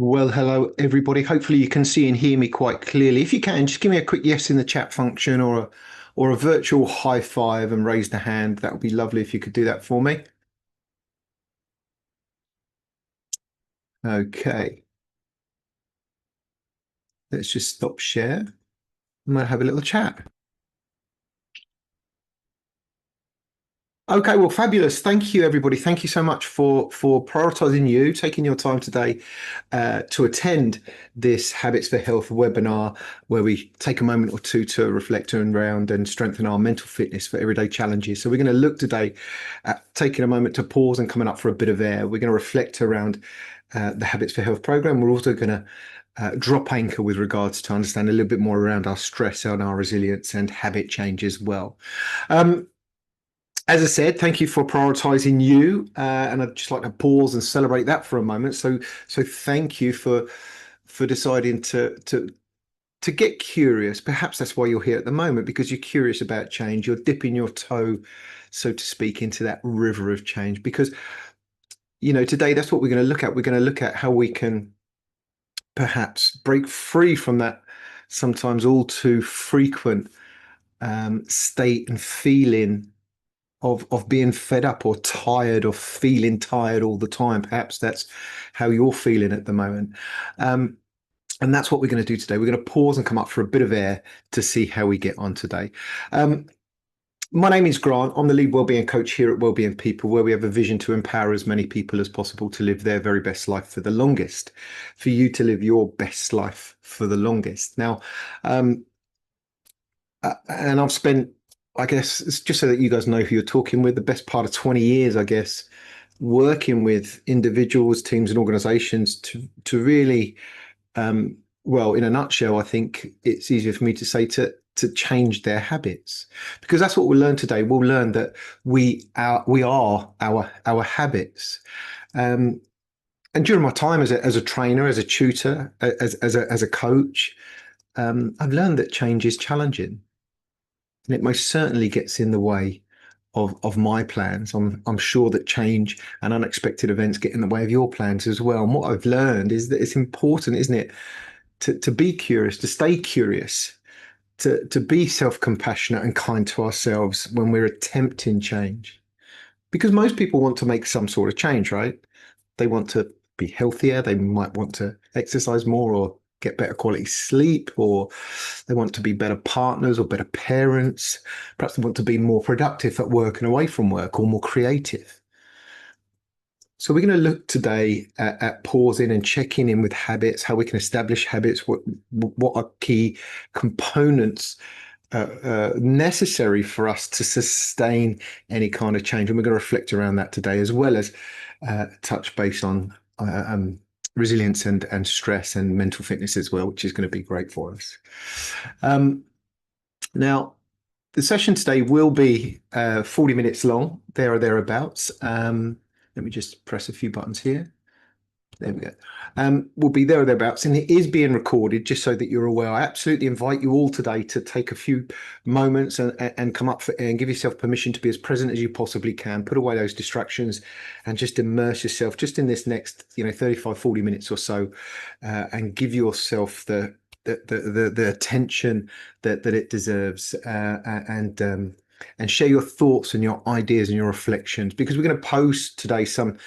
Well, hello everybody. Hopefully you can see and hear me quite clearly. If you can, just give me a quick yes in the chat function or a virtual high five and raise the hand. That would be lovely if you could do that for me. Okay, let's just stop share. I'm gonna have a little chat. Okay, well, fabulous. Thank you, everybody. Thank you so much for prioritizing you, taking your time today to attend this Habits for Health webinar, where we take a moment or two to reflect around and strengthen our mental fitness for everyday challenges. So we're going to look today at taking a moment to pause and coming up for a bit of air. We're going to reflect around the Habits for Health program. We're also going to drop anchor with regards to understand a little bit more around our stress and our resilience and habit change as well. As I said, thank you for prioritizing you, and I'd just like to pause and celebrate that for a moment. So thank you for deciding to get curious. Perhaps that's why you're here at the moment, because you're curious about change. You're dipping your toe, so to speak, into that river of change. Because today that's what we're going to look at. We're going to look at how we can perhaps break free from that sometimes all too frequent state and feeling of being fed up or tired or feeling tired all the time. Perhaps that's how you're feeling at the moment. Um, and that's what we're going to do today. We're going to pause and come up for a bit of air to see how we get on today. My name is Grant. I'm the Lead Wellbeing Coach here at Wellbeing People, where we have a vision to empower as many people as possible to live their very best life for the longest, for you to live your best life for the longest. Now, and I've spent, I guess, it's just so that you guys know who you're talking with, the best part of 20 years, I guess, working with individuals, teams, and organizations to really, well, in a nutshell, I think it's easier for me to say to change their habits, because that's what we'll learn today. We'll learn that we are our habits. Um, and during my time as a trainer, as a tutor, as a coach, I've learned that change is challenging, and it most certainly gets in the way of my plans. I'm sure that change and unexpected events get in the way of your plans as well. And what I've learned is that it's important, isn't it, to be curious, to stay curious, to be self-compassionate and kind to ourselves when we're attempting change. Because most people want to make some sort of change, right? They want to be healthier. They might want to exercise more or get better quality sleep, or they want to be better partners or better parents. Perhaps they want to be more productive at work and away from work, or more creative. So we're going to look today at pausing and checking in with habits, how we can establish habits, what are key components necessary for us to sustain any kind of change. And we're going to reflect around that today, as well as touch base on resilience and stress and mental fitness as well, which is going to be great for us. Now, the session today will be 40 minutes long, there or thereabouts. Let me just press a few buttons here. There we go. Will be there or thereabouts, and it is being recorded, just so that you're aware. I absolutely invite you all today to take a few moments and come up and give yourself permission to be as present as you possibly can. Put away those distractions and just immerse yourself just in this next 35, 40 minutes or so, and give yourself the attention that it deserves, and share your thoughts and your ideas and your reflections, because we're going to pose today some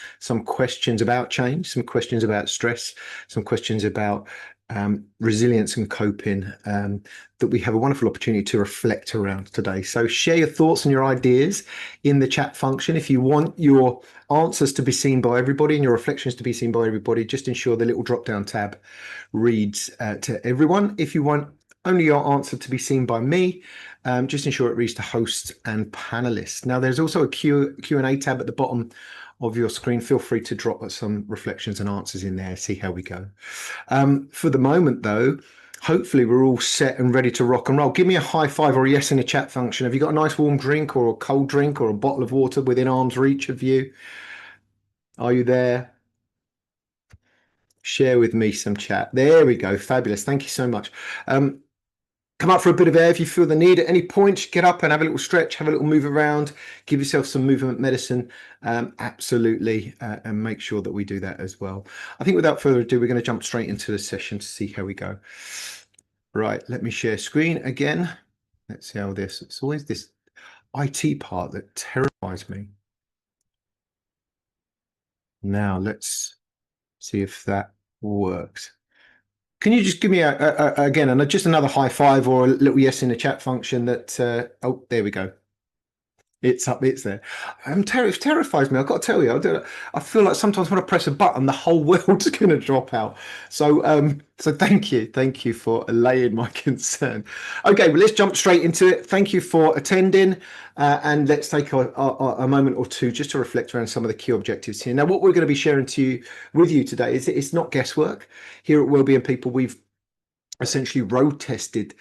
questions about change, some questions about stress, some questions about resilience and coping, that we have a wonderful opportunity to reflect around today. So share your thoughts and your ideas in the chat function. If you want your answers to be seen by everybody and your reflections to be seen by everybody, just ensure the little drop down tab reads to everyone. If you want only your answer to be seen by me, just ensure it reads to hosts and panelists. Now, there's also a Q&A tab at the bottom of your screen. Feel free to drop some reflections and answers in there, see how we go. For the moment, though, hopefully we're all set and ready to rock and roll. Give me a high five or a yes in the chat function. Have you got a nice warm drink or a cold drink or a bottle of water within arm's reach of you? Are you there? Share with me some chat. There we go. Fabulous. Thank you so much. Come up for a bit of air if you feel the need at any point. Get up and have a little stretch, have a little move around, give yourself some movement medicine. Absolutely. And make sure that we do that as well. I think without further ado, we're going to jump straight into the session to see how we go. Right, let me share screen again. Let's see how this, it's always this IT part that terrifies me. Now let's see if that works. Can you just give me again, and just another high five or a little yes in the chat function that, oh, there we go. It's up, it's there. It terrifies me. I've got to tell you, I feel like sometimes when I press a button, the whole world's going to drop out. So thank you for allaying my concern. Okay, well, let's jump straight into it. Thank you for attending, and let's take a moment or two just to reflect around some of the key objectives here. Now, what we're going to be sharing with you today is it's not guesswork. Here at Wellbeing People, we've essentially road tested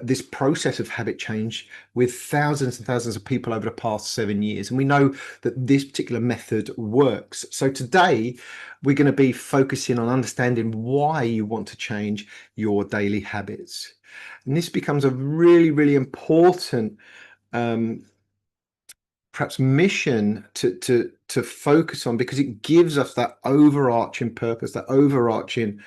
this process of habit change with thousands and thousands of people over the past 7 years. And we know that this particular method works. So today we're going to be focusing on understanding why you want to change your daily habits. And this becomes a really, really important perhaps mission to focus on, because it gives us that overarching purpose, that overarching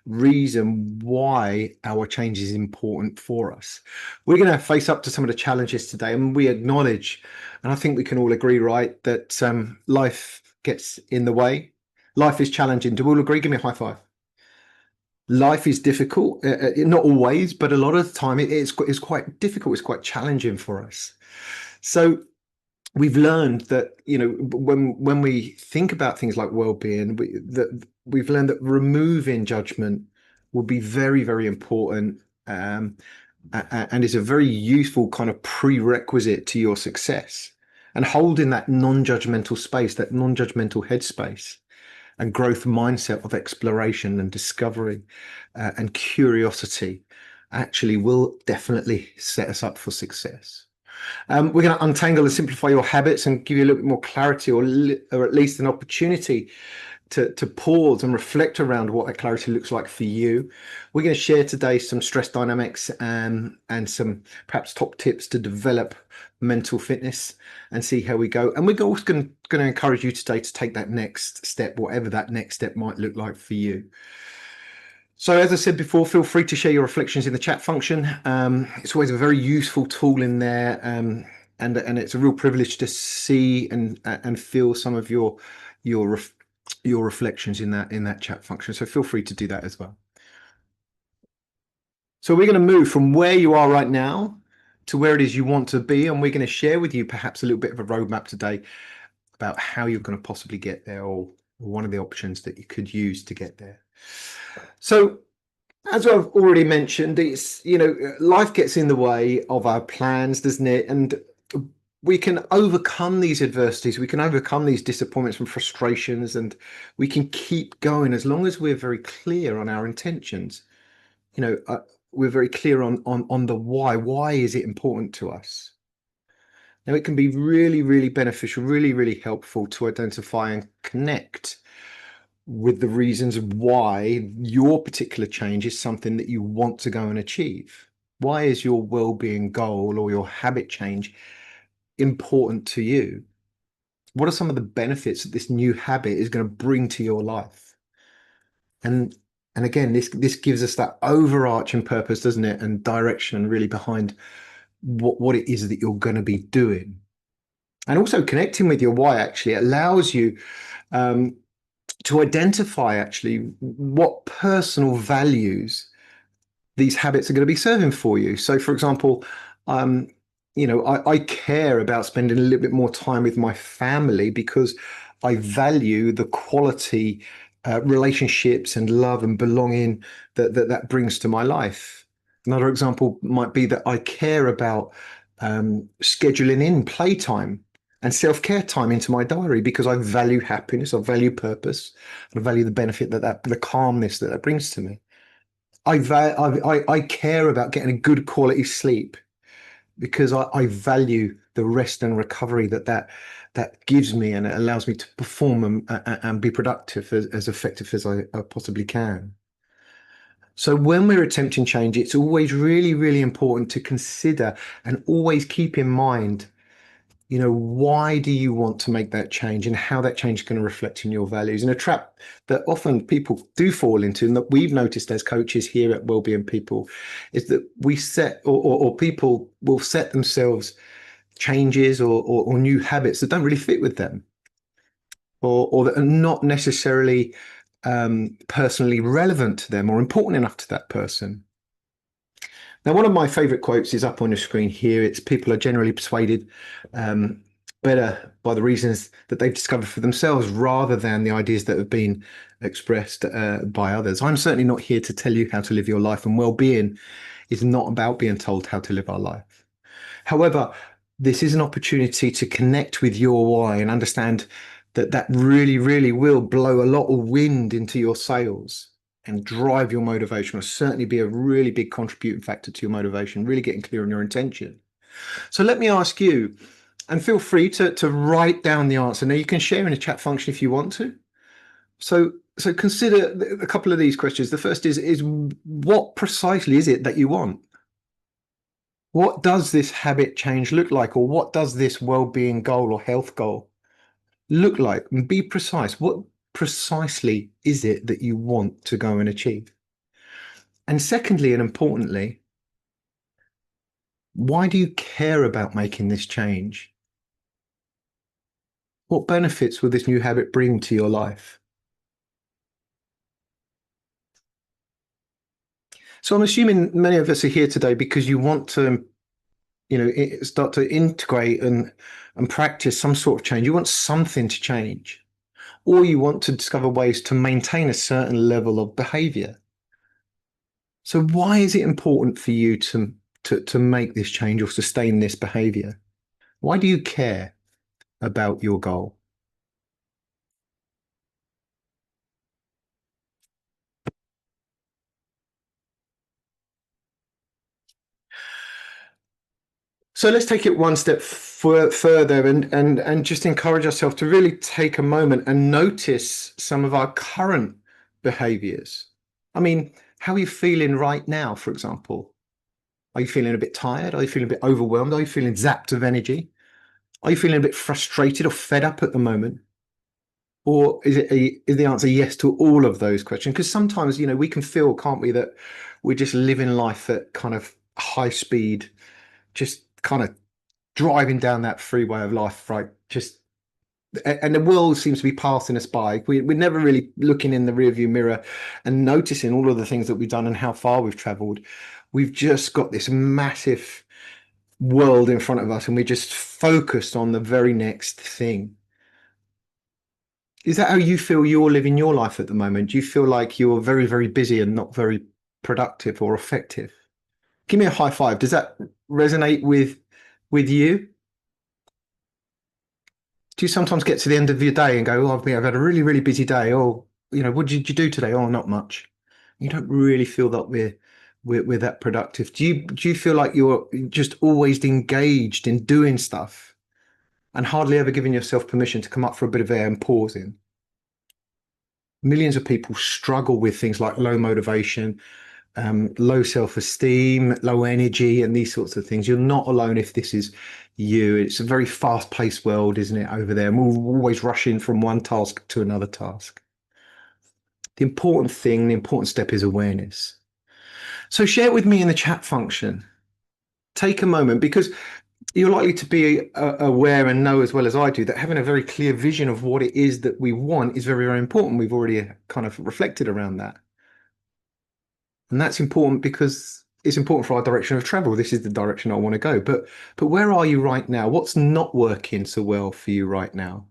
reason why our change is important for us. We're going to face up to some of the challenges today, and we acknowledge, and I think we can all agree, right, that life gets in the way. Life is challenging. Do we all agree? Give me a high five. Life is difficult, not always, but a lot of the time it's quite difficult. It's quite challenging for us. So we've learned that, when we think about things like well-being, we've learned that removing judgment will be very, very important, and is a very useful kind of prerequisite to your success. And holding that non-judgmental space, that non-judgmental headspace and growth mindset of exploration and discovery and curiosity actually will definitely set us up for success. We're going to untangle and simplify your habits and give you a little bit more clarity, or at least an opportunity to pause and reflect around what that clarity looks like for you. We're going to share today some stress dynamics and some perhaps top tips to develop mental fitness and see how we go. And we're also going to encourage you today to take that next step, whatever that next step might look like for you. So as I said before, feel free to share your reflections in the chat function. It's always a very useful tool in there, and it's a real privilege to see and feel some of your reflections in that chat function. So feel free to do that as well. So we're going to move from where you are right now to where it is you want to be, and we're going to share with you perhaps a little bit of a roadmap today about how you're going to possibly get there, or one of the options that you could use to get there. So as I've already mentioned, it's, life gets in the way of our plans, doesn't it? And we can overcome these adversities, we can overcome these disappointments and frustrations, and we can keep going as long as we're very clear on our intentions. We're very clear on the why. Why is it important to us? Now, it can be really, really beneficial, really, really helpful to identify and connect with the reasons why your particular change is something that you want to go and achieve. Why is your well-being goal or your habit change important to you? What are some of the benefits that this new habit is going to bring to your life? And again, this gives us that overarching purpose, doesn't it? And direction really behind what it is that you're going to be doing. And also connecting with your why actually allows you to identify actually what personal values these habits are going to be serving for you. So, for example, I care about spending a little bit more time with my family because I value the quality relationships and love and belonging that brings to my life. Another example might be that I care about scheduling in playtime and self-care time into my diary because I value happiness, I value purpose, and I value the benefit the calmness that brings to me. I care about getting a good quality sleep because I value the rest and recovery that gives me, and it allows me to perform and be productive as effective as I possibly can. So when we're attempting change, it's always really, really important to consider and always keep in mind, why do you want to make that change and how that change is going to reflect in your values? And a trap that often people do fall into, and that we've noticed as coaches here at Wellbeing People, is that we set or people will set themselves changes or new habits that don't really fit with them, or that are not necessarily personally relevant to them or important enough to that person. Now, one of my favorite quotes is up on the screen here. It's people are generally persuaded um, better by the reasons that they've discovered for themselves rather than the ideas that have been expressed by others. I'm certainly not here to tell you how to live your life, and well-being is not about being told how to live our life. However, this is an opportunity to connect with your why and understand that that really, really will blow a lot of wind into your sails and drive your motivation. Will certainly be a really big contributing factor to your motivation, really getting clear on your intention. So let me ask you, and feel free to write down the answer. Now you can share in the chat function if you want to. So consider a couple of these questions. The first is what precisely is it that you want? What does this habit change look like? Or what does this well-being goal or health goal look like? And be precise. What precisely is it that you want to go and achieve? And secondly, and importantly, why do you care about making this change? What benefits will this new habit bring to your life? So I'm assuming many of us are here today because you want to, start to integrate and practice some sort of change. You want something to change, or you want to discover ways to maintain a certain level of behavior. So why is it important for you to make this change or sustain this behavior? Why do you care about your goal? So let's take it one step further and just encourage ourselves to really take a moment and notice some of our current behaviors. I mean, how are you feeling right now, for example? Are you feeling a bit tired? Are you feeling a bit overwhelmed? Are you feeling zapped of energy? Are you feeling a bit frustrated or fed up at the moment? Or is the answer yes to all of those questions? Because sometimes, we can feel, can't we, that we're just living life at kind of high speed, just kind of driving down that freeway of life, right? And the world seems to be passing us by. We're never really looking in the rearview mirror and noticing all of the things that we've done and how far we've traveled. We've just got this massive world in front of us, and we're just focused on the very next thing. Is that how you feel you're living your life at the moment? Do you feel like you're very, very busy and not very productive or effective? Give me a high five. Does that resonate with you? Do you sometimes get to the end of your day and go, "Oh, I've had a really, really busy day. Oh, what did you do today? Oh, not much." You don't really feel that we're that productive. Do you feel like you're just always engaged in doing stuff and hardly ever giving yourself permission to come up for a bit of air and pause in? Millions of people struggle with things like low motivation, low self-esteem, low energy, and these sorts of things. You're not alone if this is you. It's a very fast-paced world, isn't it, over there? And we're always rushing from one task to another task. The important thing, the important step is awareness. So share it with me in the chat function. Take a moment, because you're likely to be aware and know as well as I do that having a very clear vision of what it is that we want is very, very important. We've already kind of reflected around that. And that's important because it's important for our direction of travel. This is the direction I want to go. But where are you right now? What's not working so well for you right now?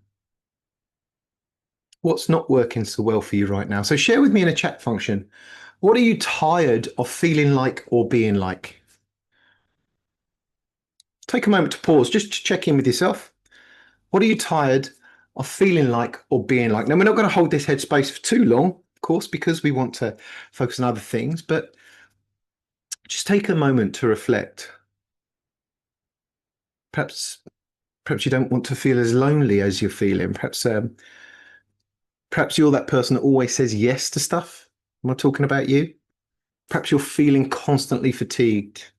What's not working so well for you right now? So share with me in a chat function. What are you tired of feeling like or being like? Take a moment to pause, just to check in with yourself. What are you tired of feeling like or being like? Now, we're not going to hold this headspace for too long, of course, because we want to focus on other things, but just take a moment to reflect. Perhaps you don't want to feel as lonely as you're feeling. Perhaps you're that person that always says yes to stuff. Am I talking about you? Perhaps you're feeling constantly fatigued.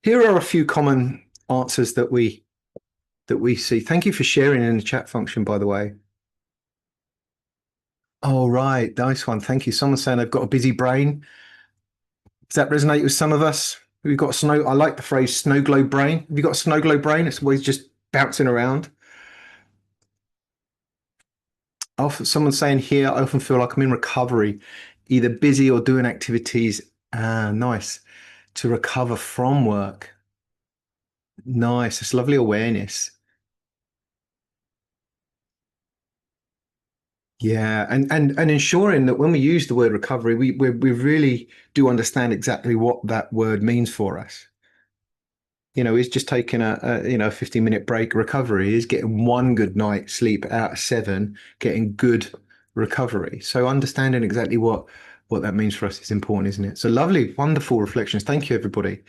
Here are a few common answers that we see. Thank you for sharing in the chat function, by the way. Oh, right. Nice one. Thank you. Someone's saying they've got a busy brain. Does that resonate with some of us? We've got snow. I like the phrase snow globe brain. Have you got a snow globe brain? It's always just bouncing around. Someone's saying here, I often feel like I'm in recovery, either busy or doing activities. Nice. To recover from work. Nice. It's lovely awareness. Yeah, and ensuring that when we use the word recovery, we really do understand exactly what that word means for us. Is just taking a 15-minute break recovery, is getting one good night's sleep out of seven, getting good recovery. So understanding exactly what that means for us is important, isn't it? So lovely, wonderful reflections. Thank you, everybody.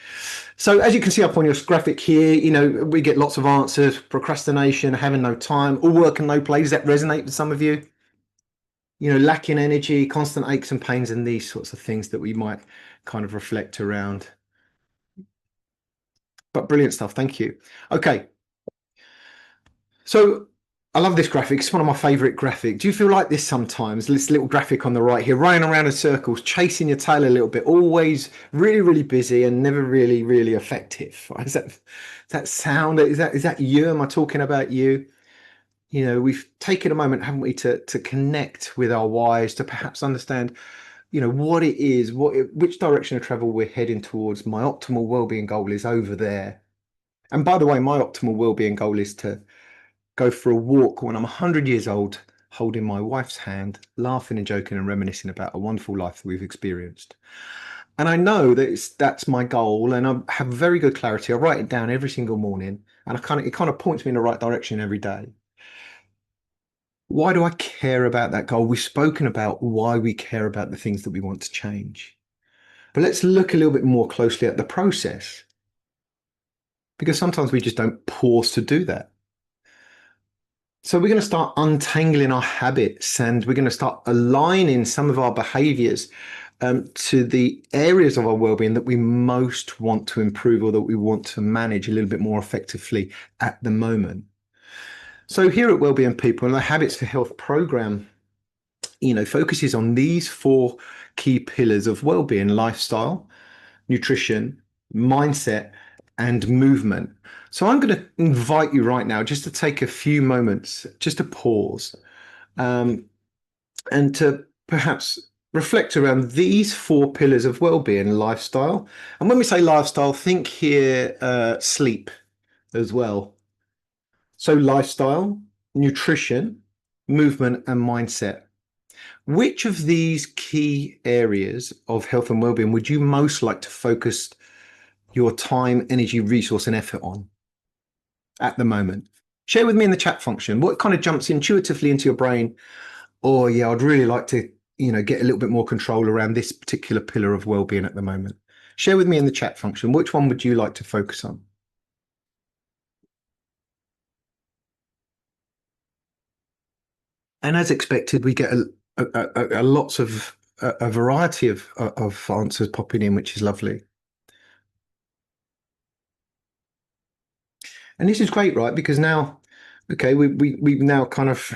So as you can see up on your graphic here, we get lots of answers: procrastination, having no time, all work and no play. Does that resonate with some of you? Lacking energy, constant aches and pains, and these sorts of things that we might kind of reflect around. But brilliant stuff. Thank you. Okay. So I love this graphic. It's one of my favorite graphics. Do you feel like this sometimes? This little graphic on the right here, running around in circles, chasing your tail a little bit, always really, really busy and never really, really effective. Is that you? Am I talking about you? We've taken a moment, haven't we, to connect with our whys, to perhaps understand what it is, which direction of travel we're heading towards. My optimal well-being goal is over there. And by the way, my optimal well-being goal is to go for a walk when I'm 100 years old, holding my wife's hand, laughing and joking and reminiscing about a wonderful life that we've experienced. And I know that's my goal, and I have very good clarity. I write it down every single morning, and it kind of points me in the right direction every day. Why do I care about that goal? We've spoken about why we care about the things that we want to change. But let's look a little bit more closely at the process, because sometimes we just don't pause to do that. So we're going to start untangling our habits, and we're going to start aligning some of our behaviors to the areas of our well-being that we most want to improve, or that we want to manage a little bit more effectively at the moment. So here at Wellbeing People, and the Habits for Health program, focuses on these four key pillars of well-being: lifestyle, nutrition, mindset, and movement. So I'm going to invite you right now just to take a few moments, just to pause, and to perhaps reflect around these four pillars of well-being: lifestyle. And when we say lifestyle, think here sleep as well. So lifestyle, nutrition, movement, and mindset. Which of these key areas of health and well-being would you most like to focus your time, energy, resource, and effort on at the moment? Share with me in the chat function what kind of jumps intuitively into your brain. Or yeah, I'd really like to, get a little bit more control around this particular pillar of well-being at the moment. Share with me in the chat function, which one would you like to focus on? And as expected, we get a lots of a variety of answers popping in, which is lovely. And this is great, right? Because now, okay, we've now kind of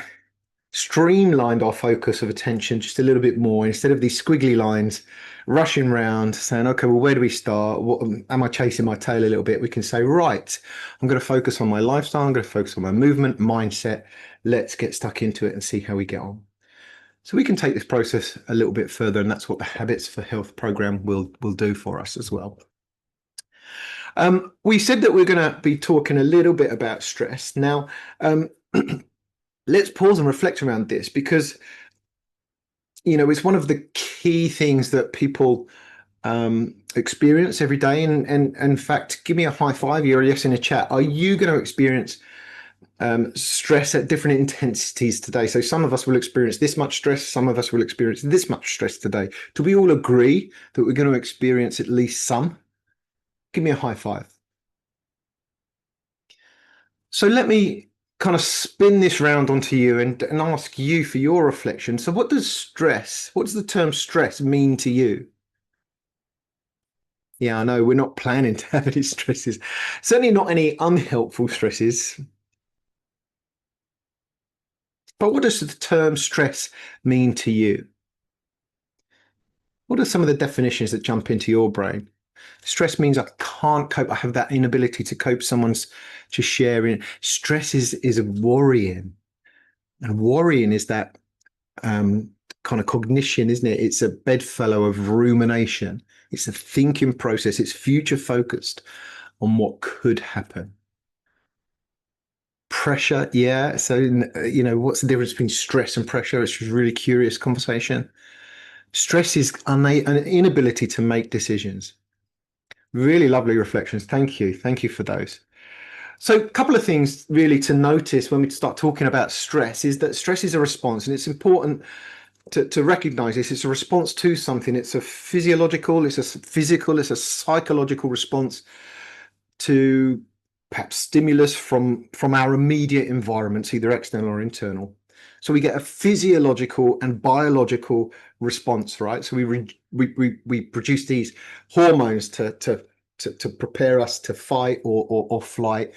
streamlined our focus of attention just a little bit more, instead of these squiggly lines rushing around saying, okay, well, where do we start? What am I chasing my tail a little bit? We can say, right, I'm going to focus on my lifestyle. I'm going to focus on my movement, mindset. Let's get stuck into it and see how we get on. So we can take this process a little bit further, and that's what the Habits for Health program will do for us as well. We said that we're going to be talking a little bit about stress. Now, let's pause and reflect around this, because it's one of the key things that people experience every day. And in fact, give me a high five, or a yes in the chat. Are you going to experience stress at different intensities today? So some of us will experience this much stress, some of us will experience this much stress today. Do we all agree that we're going to experience at least some? Give me a high five. So let me kind of spin this round onto you and ask you for your reflection. So what does the term stress mean to you? Yeah, I know we're not planning to have any stresses. Certainly not any unhelpful stresses. But what does the term stress mean to you? What are some of the definitions that jump into your brain? Stress means I can't cope. I have that inability to cope. Someone's just sharing. Stress is worrying. And worrying is that um, kind of cognition, isn't it? It's a bedfellow of rumination. It's a thinking process. It's future focused on what could happen. Pressure, yeah. So, what's the difference between stress and pressure? It's a really curious conversation. Stress is an inability to make decisions. Really lovely reflections. Thank you. Thank you for those. So, a couple of things really to notice when we start talking about stress is that stress is a response, and it's important to recognize this. It's a response to something. It's a physiological, it's a physical, it's a psychological response to perhaps stimulus from our immediate environments, either external or internal. So we get a physiological and biological response, right? So we produce these hormones to prepare us to fight or flight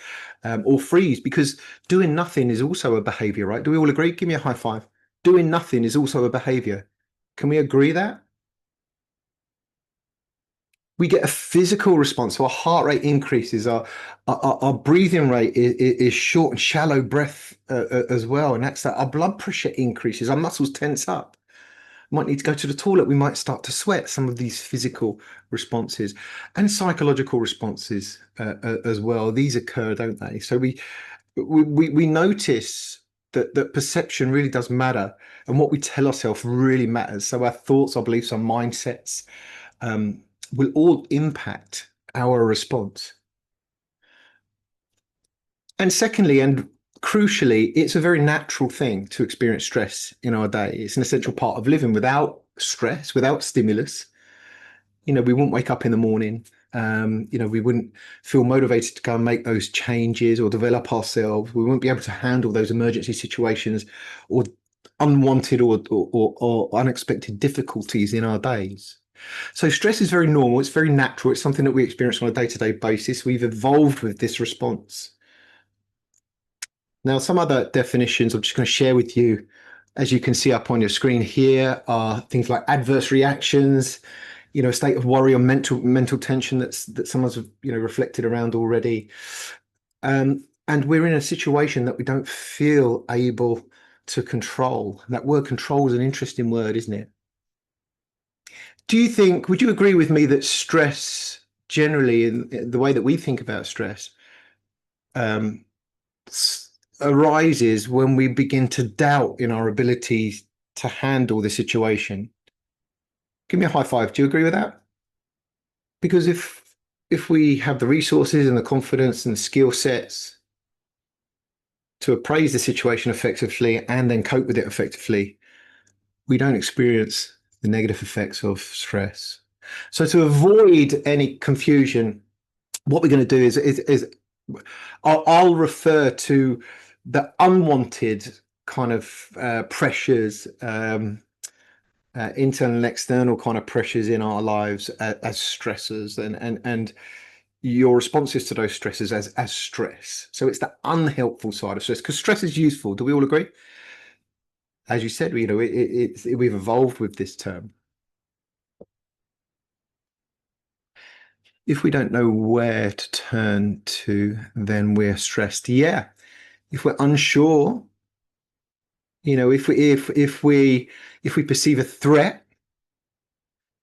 or freeze, because doing nothing is also a behavior, right? Do we all agree? Give me a high five. Doing nothing is also a behavior. Can we agree that? We get a physical response. So our heart rate increases, our breathing rate is short and shallow breath as well. And that's that. Our blood pressure increases, our muscles tense up. We might need to go to the toilet. We might start to sweat. Some of these physical responses and psychological responses as well. These occur, don't they? So we notice that perception really does matter, and what we tell ourselves really matters. So our thoughts, our beliefs, our mindsets um, will all impact our response. And secondly, and crucially, it's a very natural thing to experience stress in our day. It's an essential part of living. Without stress, without stimulus, we wouldn't wake up in the morning. We wouldn't feel motivated to go and make those changes or develop ourselves. We wouldn't be able to handle those emergency situations or unwanted or unexpected difficulties in our days. So stress is very normal. It's very natural. It's something that we experience on a day-to-day basis. We've evolved with this response. Now, some other definitions I'm just going to share with you, as you can see up on your screen here, are things like adverse reactions, a state of worry or mental tension that someone's reflected around already. And we're in a situation that we don't feel able to control. That word control is an interesting word, isn't it? Would you agree with me that stress generally, in the way that we think about stress, um, arises when we begin to doubt in our ability to handle the situation? Give me a high five. Do you agree with that? Because if we have the resources and the confidence and the skill sets to appraise the situation effectively and then cope with it effectively, we don't experience the negative effects of stress. So to avoid any confusion, what we're going to do is I'll refer to the unwanted kind of pressures, internal and external kind of pressures in our lives as stressors, and your responses to those stresses as stress. So it's the unhelpful side of stress, because stress is useful. Do we all agree? As you said, we've evolved with this term. If we don't know where to turn to, then we're stressed. Yeah. If we're unsure, if we perceive a threat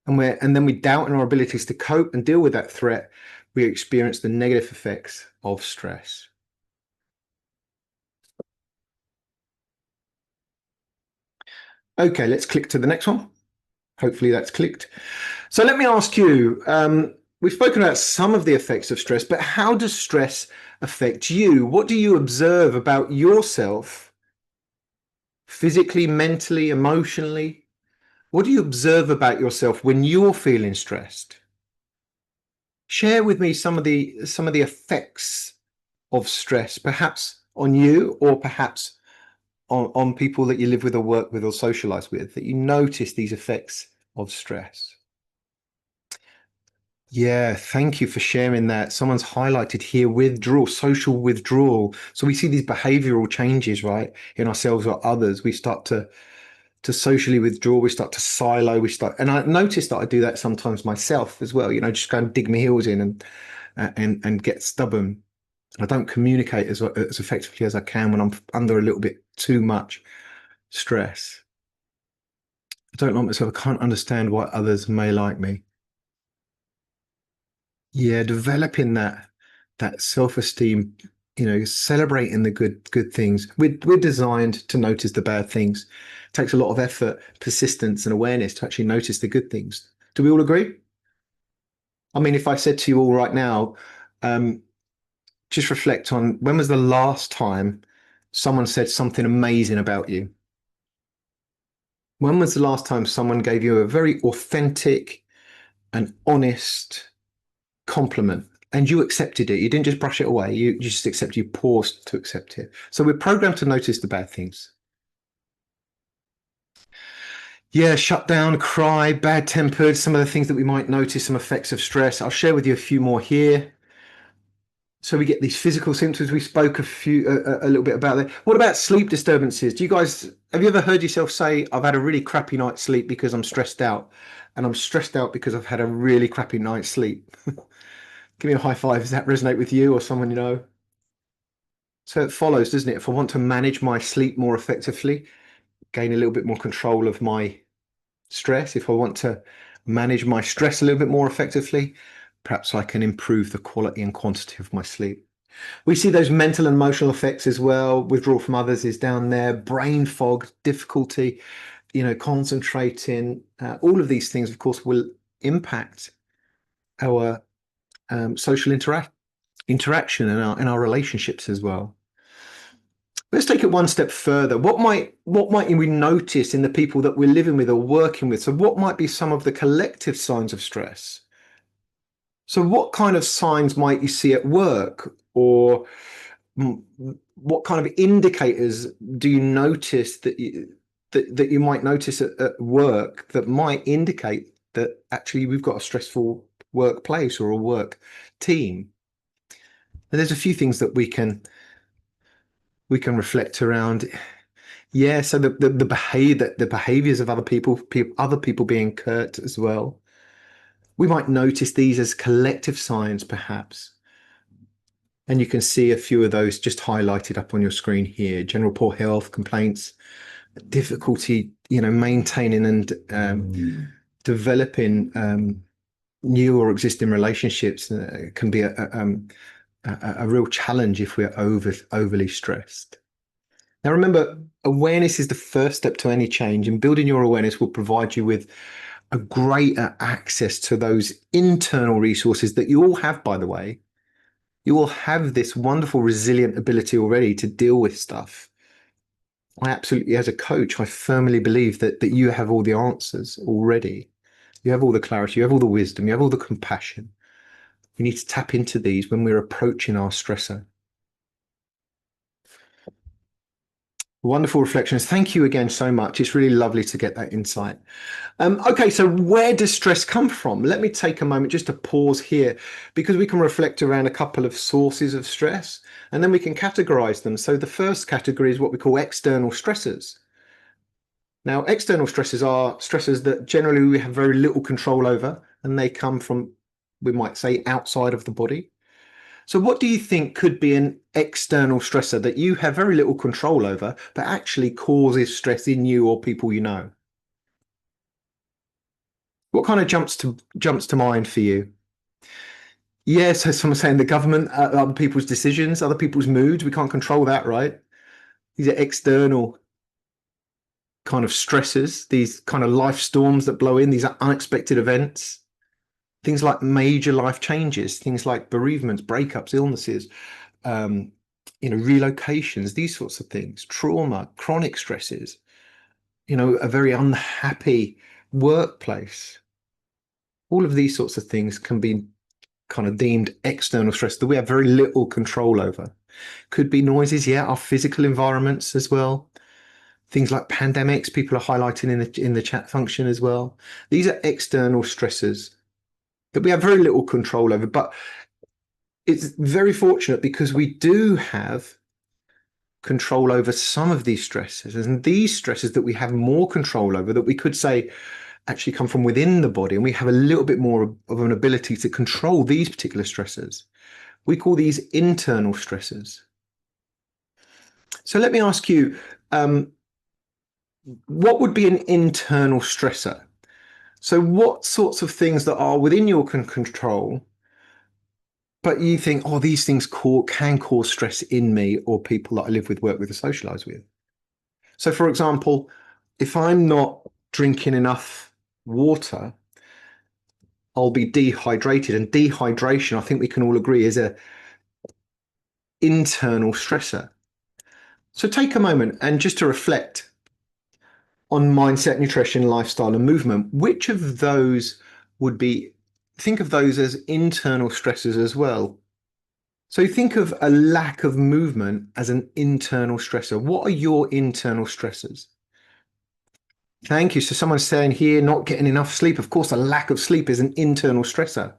and then we doubt in our abilities to cope and deal with that threat, we experience the negative effects of stress. Okay, let's click to the next one. Hopefully that's clicked. So let me ask you, we've spoken about some of the effects of stress, but how does stress affect you? What do you observe about yourself physically, mentally, emotionally? What do you observe about yourself when you're feeling stressed? Share with me some of the effects of stress, perhaps on you, or perhaps on people that you live with or work with or socialize with, that you notice these effects of stress? Yeah, thank you for sharing that. Someone's highlighted here withdrawal, social withdrawal. So we see these behavioral changes, right, in ourselves or others. We start to socially withdraw, we start to silo, and I notice that I do that sometimes myself as well, just go and dig my heels in and get stubborn. I don't communicate as effectively as I can when I'm under a little bit too much stress. I don't like myself. I can't understand why others may like me. Yeah, developing that self-esteem, celebrating the good things. We're designed to notice the bad things. It takes a lot of effort, persistence, and awareness to actually notice the good things. Do we all agree? I mean, if I said to you all right now, um, just reflect on when was the last time someone said something amazing about you? When was the last time someone gave you a very authentic and honest compliment and you accepted it? You didn't just brush it away. You just accepted, you paused to accept it. So we're programmed to notice the bad things. Yeah, shut down, cry, bad tempered, some of the things that we might notice, some effects of stress. I'll share with you a few more here. So we get these physical symptoms. We spoke a little bit about that. What about sleep disturbances? Have you ever heard yourself say, I've had a really crappy night's sleep because I'm stressed out, and I'm stressed out because I've had a really crappy night's sleep? Give me a high five. Does that resonate with you or someone you know? So it follows, doesn't it? If I want to manage my sleep more effectively, gain a little bit more control of my stress, if I want to manage my stress a little bit more effectively, perhaps I can improve the quality and quantity of my sleep. We see those mental and emotional effects as well. Withdrawal from others is down there, brain fog, difficulty, concentrating. All of these things, of course, will impact our social interaction and our relationships as well. Let's take it one step further. What might we notice in the people that we're living with or working with? So what might be some of the collective signs of stress? So what kind of signs might you see at work, or what kind of indicators do you notice that you might notice at work that might indicate that actually we've got a stressful workplace or a work team? And there's a few things that we can reflect around. Yeah, so the behaviors of other people being curt as well. We might notice these as collective signs, perhaps. And you can see a few of those just highlighted up on your screen here. General poor health, complaints, difficulty, maintaining and developing new or existing relationships can be a real challenge if we're overly stressed. Now, remember, awareness is the first step to any change, and building your awareness will provide you with a greater access to those internal resources that you all have, by the way. You will have this wonderful, resilient ability already to deal with stuff. I absolutely, as a coach, I firmly believe that you have all the answers already. You have all the clarity, you have all the wisdom, you have all the compassion. We need to tap into these when we're approaching our stressor. Wonderful reflections. Thank you again so much. It's really lovely to get that insight. Okay, so where does stress come from? Let me take a moment just to pause here, because we can reflect around a couple of sources of stress and then we can categorize them. So the first category is what we call external stressors. Now, external stressors are stressors that generally we have very little control over, and they come from, we might say, outside of the body. So what do you think could be an external stressor that you have very little control over, but actually causes stress in you or people you know? What kind of jumps to mind for you? Yeah, so someone's saying the government, other people's decisions, other people's moods. We can't control that, right? These are external kind of stresses, these kind of life storms that blow in, these are unexpected events. Things like major life changes, things like bereavements, breakups, illnesses, relocations, these sorts of things, trauma, chronic stresses, a very unhappy workplace. All of these sorts of things can be kind of deemed external stress that we have very little control over. Could be noises, yeah, our physical environments as well. Things like pandemics, people are highlighting in the chat function as well. These are external stressors that we have very little control over, but it's very fortunate because we do have control over some of these stresses. And these stresses that we have more control over, that we could say actually come from within the body, and we have a little bit more of an ability to control these particular stresses. We call these internal stresses. So let me ask you, what would be an internal stressor? So what sorts of things that are within your control, but you think, oh, these things can cause stress in me or people that I live with, work with, or socialize with? So for example, if I'm not drinking enough water, I'll be dehydrated. And dehydration, I think we can all agree, is a internal stressor. So take a moment and just to reflect on mindset, nutrition, lifestyle, and movement. Which of those would be, think of those as internal stressors as well. So think of a lack of movement as an internal stressor. What are your internal stressors? Thank you. So someone's saying here, not getting enough sleep. Of course, a lack of sleep is an internal stressor.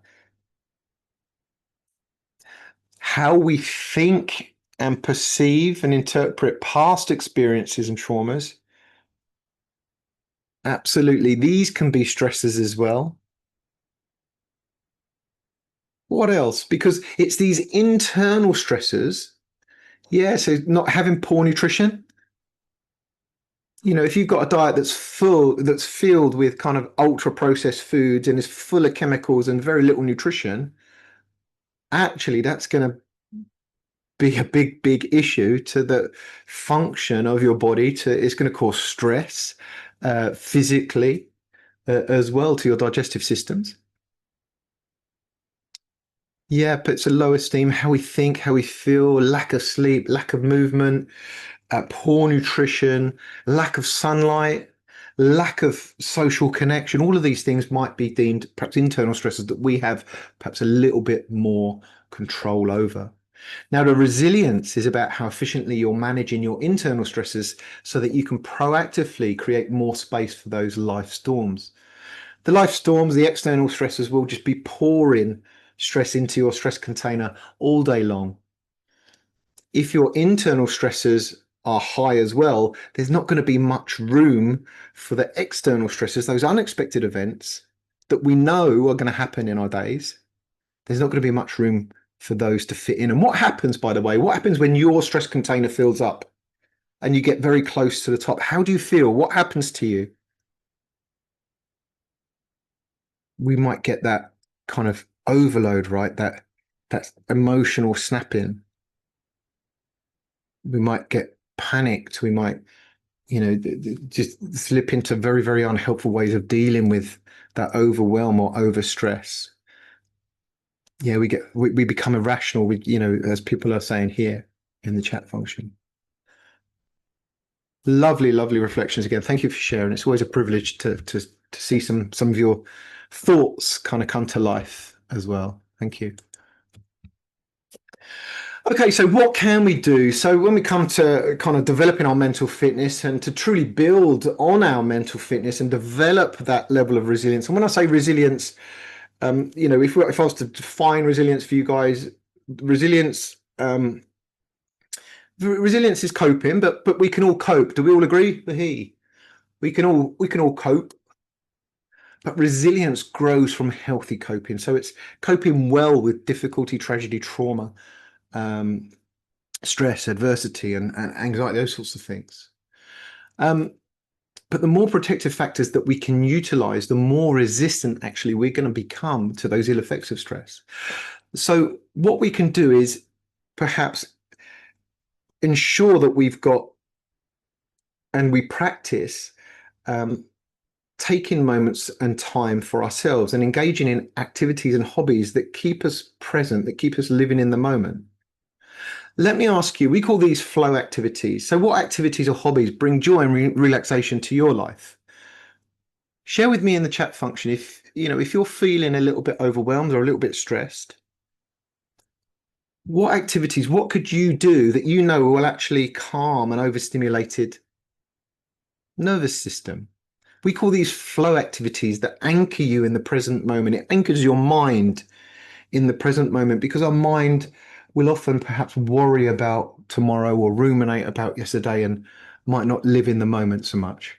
How we think and perceive and interpret past experiences and traumas. Absolutely. These can be stressors as well. What else? Because it's these internal stressors. Yeah, so not having poor nutrition. If you've got a diet that's filled with kind of ultra processed foods and is full of chemicals and very little nutrition, actually that's going to be a big issue to the function of your body. It's going to cause stress physically as well to your digestive systems. Yeah, puts a low esteem, how we think, how we feel, lack of sleep, lack of movement, poor nutrition, lack of sunlight, lack of social connection. All of these things might be deemed perhaps internal stresses that we have perhaps a little bit more control over. Now, the resilience is about how efficiently you're managing your internal stresses so that you can proactively create more space for those life storms. The life storms, the external stresses will just be pouring stress into your stress container all day long. If your internal stresses are high as well, there's not going to be much room for the external stresses, those unexpected events that we know are going to happen in our days. There's not going to be much room for those to fit in. And what happens, by the way, what happens when your stress container fills up and you get very close to the top? How do you feel? What happens to you? We might get that kind of overload, right? That emotional snapping. We might get panicked. We might, just slip into very unhelpful ways of dealing with that overwhelm or overstress. Yeah, we become irrational. As people are saying here in the chat function. Lovely reflections again. Thank you for sharing. It's always a privilege to see some of your thoughts kind of come to life as well. Thank you. Okay, so what can we do? So when we come to kind of developing our mental fitness and to truly build on our mental fitness and develop that level of resilience, and when I say resilience, if I was to define resilience for you guys, resilience is coping, but we can all cope. Do we all agree? We can all cope. But resilience grows from healthy coping. So it's coping well with difficulty, tragedy, trauma, stress, adversity, and anxiety, those sorts of things. But the more protective factors that we can utilize, the more resistant actually we're going to become to those ill effects of stress. So what we can do is perhaps ensure that we've got and we practice taking moments and time for ourselves and engaging in activities and hobbies that keep us present, that keep us living in the moment. Let me ask you, we call these flow activities. So what activities or hobbies bring joy and relaxation to your life? Share with me in the chat function if if you're feeling a little bit overwhelmed or a little bit stressed. What activities, what could you do that you know will actually calm an overstimulated nervous system? We call these flow activities that anchor you in the present moment. It anchors your mind in the present moment because our mind will often perhaps worry about tomorrow or ruminate about yesterday and might not live in the moment so much.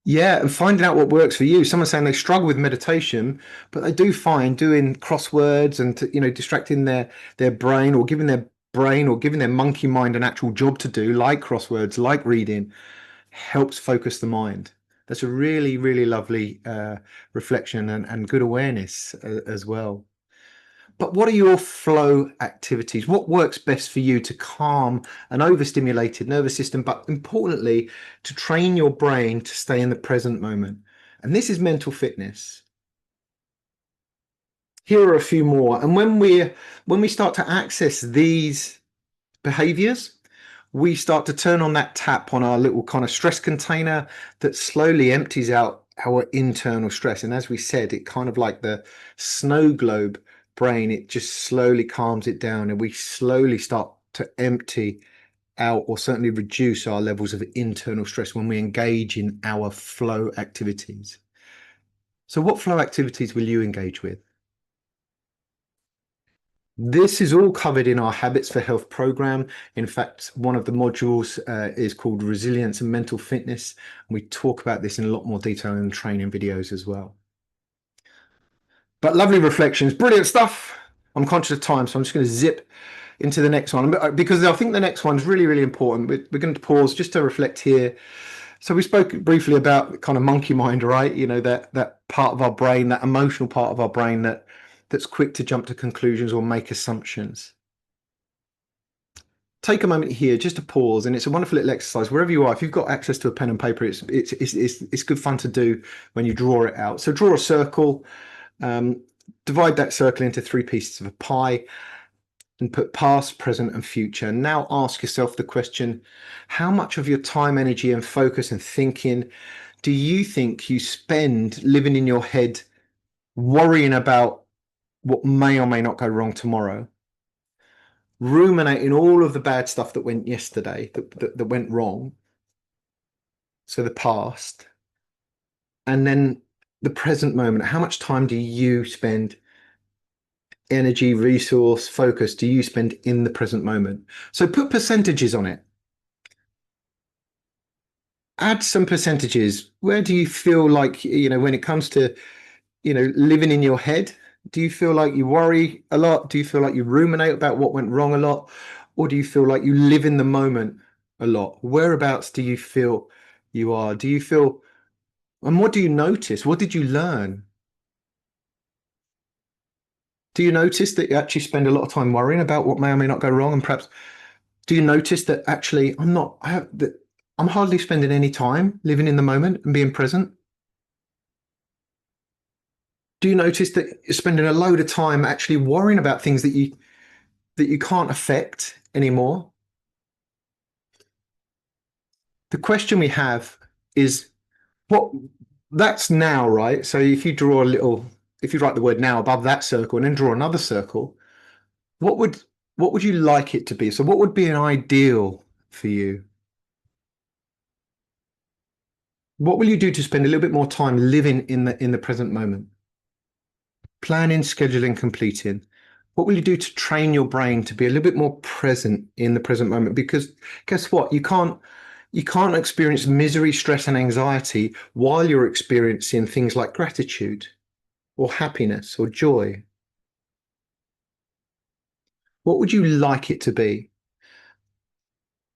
Yeah, and finding out what works for you. Someone's saying they struggle with meditation, but they do find doing crosswords and distracting their brain or giving their brain or giving their monkey mind an actual job to do, like crosswords, like reading, helps focus the mind. That's a really, really lovely reflection and good awareness as well. But what are your flow activities? What works best for you to calm an overstimulated nervous system, but importantly, to train your brain to stay in the present moment? And this is mental fitness. Here are a few more. And when we start to access these behaviors, we start to turn on that tap on our little kind of stress container that slowly empties out our internal stress. And as we said, it kind of like the snow globe brain, it just slowly calms it down and we slowly start to empty out or certainly reduce our levels of internal stress when we engage in our flow activities. So what flow activities will you engage with? This is all covered in our Habits for Health program. In fact, one of the modules is called Resilience and Mental Fitness. And we talk about this in a lot more detail in the training videos as well. But lovely reflections, brilliant stuff. I'm conscious of time, so I'm just going to zip into the next one because I think the next one's really, really important. We're going to pause just to reflect here. So we spoke briefly about kind of monkey mind, right? That part of our brain, that emotional part of our brain that's quick to jump to conclusions or make assumptions. Take a moment here just to pause, and it's a wonderful little exercise wherever you are. If you've got access to a pen and paper, it's good fun to do when you draw it out. So draw a circle, divide that circle into 3 pieces of a pie, and put past, present, and future. Now ask yourself the question: how much of your time, energy, and focus and thinking do you think you spend living in your head, worrying about what may or may not go wrong tomorrow? Ruminating all of the bad stuff that went yesterday, that went wrong, so the past, and then the present moment. How much time do you spend, energy, resource, focus, do you spend in the present moment? So put percentages on it. Add some percentages. Where do you feel like, when it comes to, living in your head, do you feel like you worry a lot? Do you feel like you ruminate about what went wrong a lot? Or do you feel like you live in the moment a lot? Whereabouts do you feel you are? Do you feel, and what do you notice? What did you learn? Do you notice that you actually spend a lot of time worrying about what may or may not go wrong? And perhaps do you notice that actually I'm hardly spending any time living in the moment and being present? Do you notice that you're spending a load of time actually worrying about things that you can't affect anymore? The question we have is what that's now, right? So if you write the word now above that circle and then draw another circle, what would you like it to be? So what would be an ideal for you? What will you do to spend a little bit more time living in the present moment? Planning, scheduling, completing. What will you do to train your brain to be a little bit more present in the present moment? Because guess what? You can't experience misery, stress, and anxiety while you're experiencing things like gratitude or happiness or joy. What would you like it to be?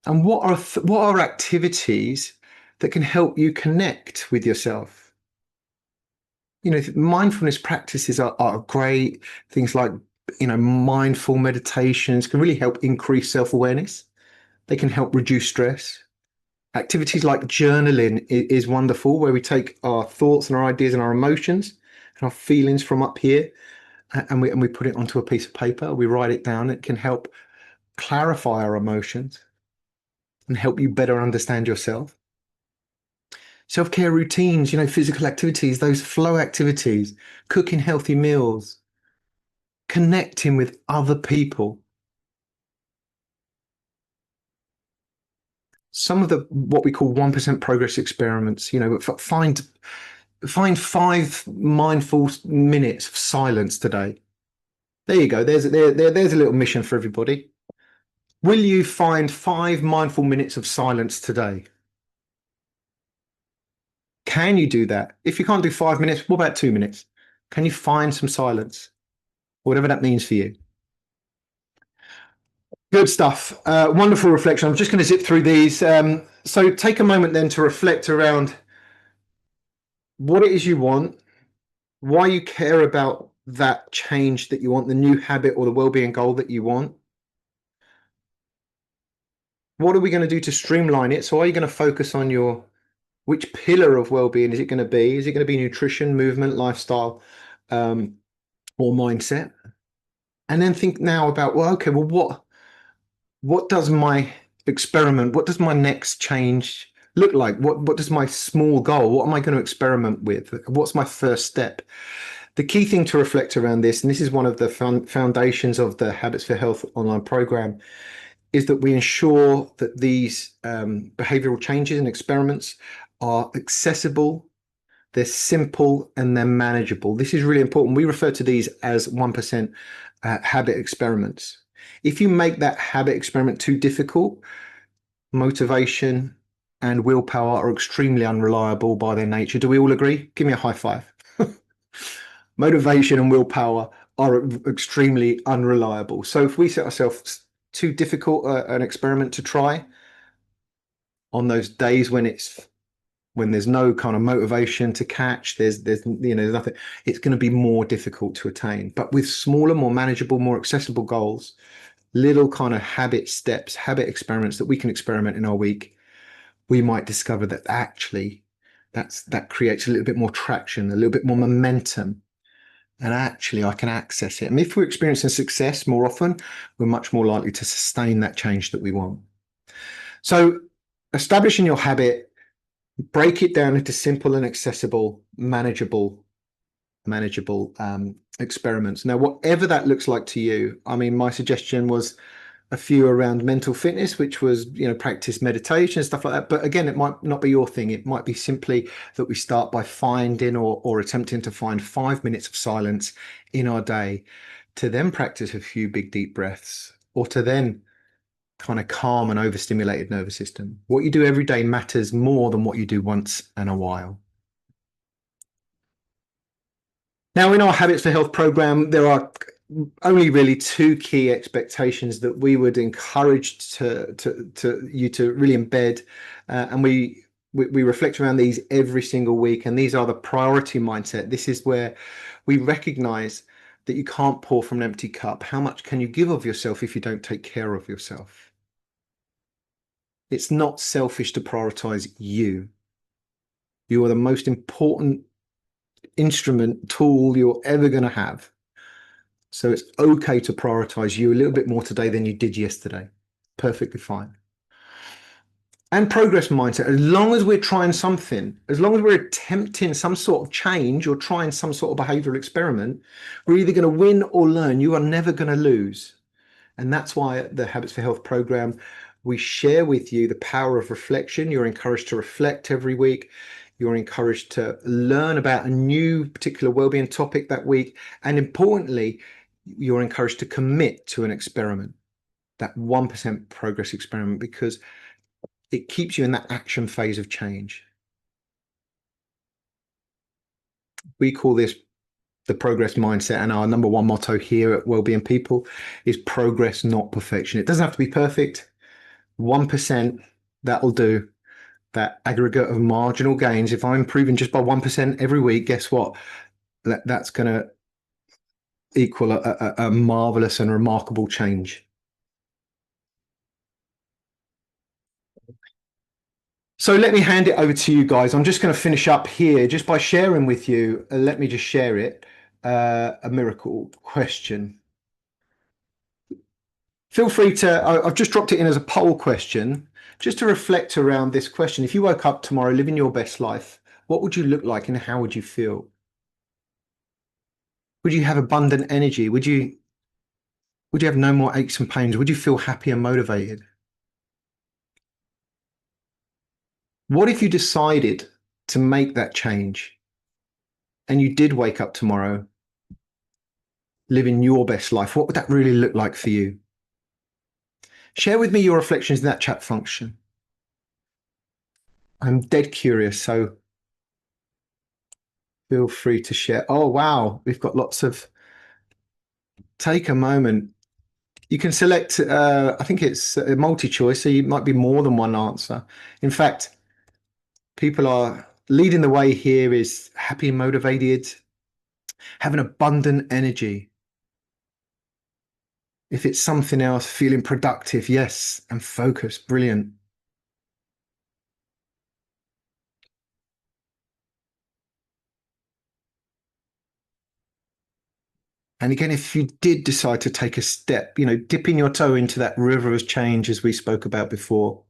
And what are activities that can help you connect with yourself? Mindfulness practices are great. Things like, mindful meditations can really help increase self-awareness. They can help reduce stress. Activities like journaling is wonderful, where we take our thoughts and our ideas and our emotions and our feelings from up here, and we put it onto a piece of paper. We write it down. It can help clarify our emotions and help you better understand yourself. Self-care routines, physical activities, those flow activities, cooking healthy meals, connecting with other people. Some of the what we call 1% progress experiments, find 5 mindful minutes of silence today. There you go. There's a little mission for everybody. Will you find 5 mindful minutes of silence today? Can you do that? If you can't do 5 minutes, what about 2 minutes? Can you find some silence? Whatever that means for you. Good stuff. Wonderful reflection. I'm just going to zip through these. So take a moment then to reflect around what it is you want, why you care about that change that you want, the new habit or the well-being goal that you want. What are we going to do to streamline it? So are you going to focus on which pillar of well-being is it going to be? Is it going to be nutrition, movement, lifestyle, or mindset? And then think now about, well, okay, well, what does my experiment, what does my next change look like? What does my small goal, what am I going to experiment with? What's my first step? The key thing to reflect around this, and this is one of the foundations of the Habits for Health online program, is that we ensure that these behavioral changes and experiments are accessible, they're simple, and they're manageable. This is really important. We refer to these as 1% habit experiments. If you make that habit experiment too difficult, motivation and willpower are extremely unreliable by their nature. Do we all agree? Give me a high five. Motivation and willpower are extremely unreliable. So if we set ourselves too difficult an experiment to try on those days when there's no kind of motivation to catch, there's nothing, it's going to be more difficult to attain. But with smaller, more manageable, more accessible goals, little kind of habit steps, habit experiments that we can experiment in our week, we might discover that actually that creates a little bit more traction, a little bit more momentum. And actually, I can access it. And if we're experiencing success more often, we're much more likely to sustain that change that we want. So establishing your habit, break it down into simple and accessible, manageable experiments. Now, whatever that looks like to you, I mean, my suggestion was a few around mental fitness, which was, practice meditation, stuff like that. But again, it might not be your thing. It might be simply that we start by finding or attempting to find 5 minutes of silence in our day, to then practice a few big, deep breaths, or to then kind of calm an overstimulated nervous system. What you do every day matters more than what you do once in a while. Now, in our Habits for Health program, there are only really 2 key expectations that we would encourage to you to really embed, and we reflect around these every single week. And these are the priority mindset. This is where we recognize that you can't pour from an empty cup. How much can you give of yourself if you don't take care of yourself? It's not selfish to prioritize you. You are the most important tool you're ever going to have. So it's okay to prioritize you a little bit more today than you did yesterday. Perfectly fine. And progress mindset, as long as we're trying something, as long as we're attempting some sort of change or trying some sort of behavioral experiment, we're either going to win or learn. You are never going to lose. And that's why the Habits for Health program, we share with you the power of reflection. You're encouraged to reflect every week. You're encouraged to learn about a new particular wellbeing topic that week. And importantly, you're encouraged to commit to an experiment, that 1% progress experiment, because it keeps you in that action phase of change. We call this the progress mindset, and our number one motto here at Wellbeing People is progress, not perfection. It doesn't have to be perfect. 1%, that'll do. That aggregate of marginal gains. If I'm improving just by 1% every week, guess what? That's going to equal a marvelous and remarkable change. So let me hand it over to you guys. I'm just going to finish up here just by sharing with you. Let me just share it. A miracle question. Feel free to, I've just dropped it in as a poll question. just to reflect around this question. If you woke up tomorrow living your best life, what would you look like and how would you feel? Would you have abundant energy? Would you have no more aches and pains? Would you feel happy and motivated? What if you decided to make that change and you did wake up tomorrow living your best life? What would that really look like for you? Share with me your reflections in that chat function. I'm dead curious, so feel free to share. Oh, wow. We've got lots of, take a moment. You can select, I think it's a multi-choice, so you might be more than one answer. In fact, people are leading the way here is happy and motivated, have an abundant energy. If it's something else, feeling productive, yes, and focused, brilliant. And again, if you did decide to take a step, dipping your toe into that river of change, as we spoke about before,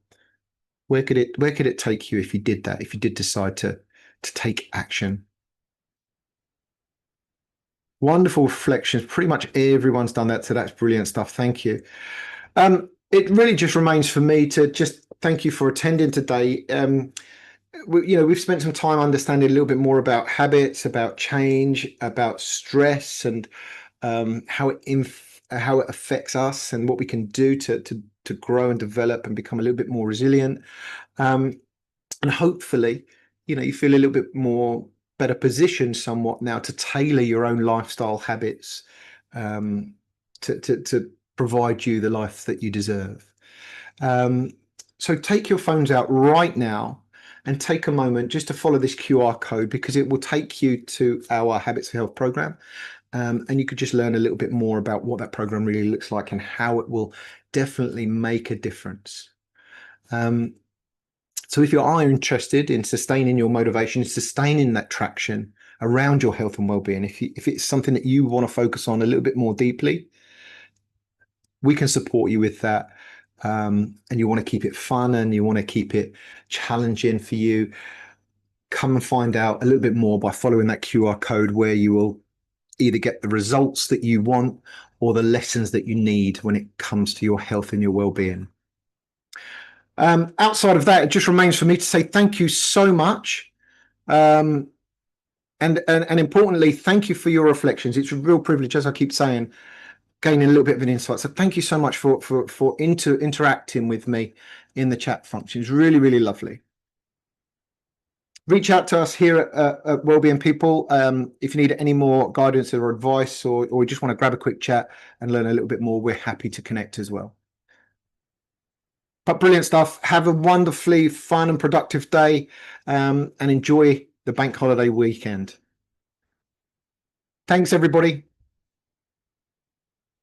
where could it take you if you did that, if you did decide to take action? Wonderful reflections. Pretty much everyone's done that, so that's brilliant stuff. Thank you. It really just remains for me to just thank you for attending today. We've spent some time understanding a little bit more about habits, about change, about stress, and how it affects us, and what we can do to grow and develop and become a little bit more resilient. And hopefully, you feel a little bit more better positioned somewhat now to tailor your own lifestyle habits to provide you the life that you deserve. So take your phones out right now and take a moment just to follow this QR code, because it will take you to our Habits for Health program. And you could just learn a little bit more about what that program really looks like and how it will definitely make a difference. So if you are interested in sustaining your motivation, sustaining that traction around your health and well-being, if it's something that you want to focus on a little bit more deeply, we can support you with that. And you want to keep it fun and you want to keep it challenging for you, come and find out a little bit more by following that QR code, where you will either get the results that you want or the lessons that you need when it comes to your health and your well-being. Outside of that, it just remains for me to say thank you so much. And importantly, thank you for your reflections. It's a real privilege, as I keep saying, gaining a little bit of an insight. So thank you so much for interacting with me in the chat function. It's really, really lovely. Reach out to us here at Wellbeing People if you need any more guidance or advice, or just want to grab a quick chat and learn a little bit more. We're happy to connect as well. But brilliant stuff. Have a wonderfully fun and productive day, and enjoy the bank holiday weekend. Thanks, everybody.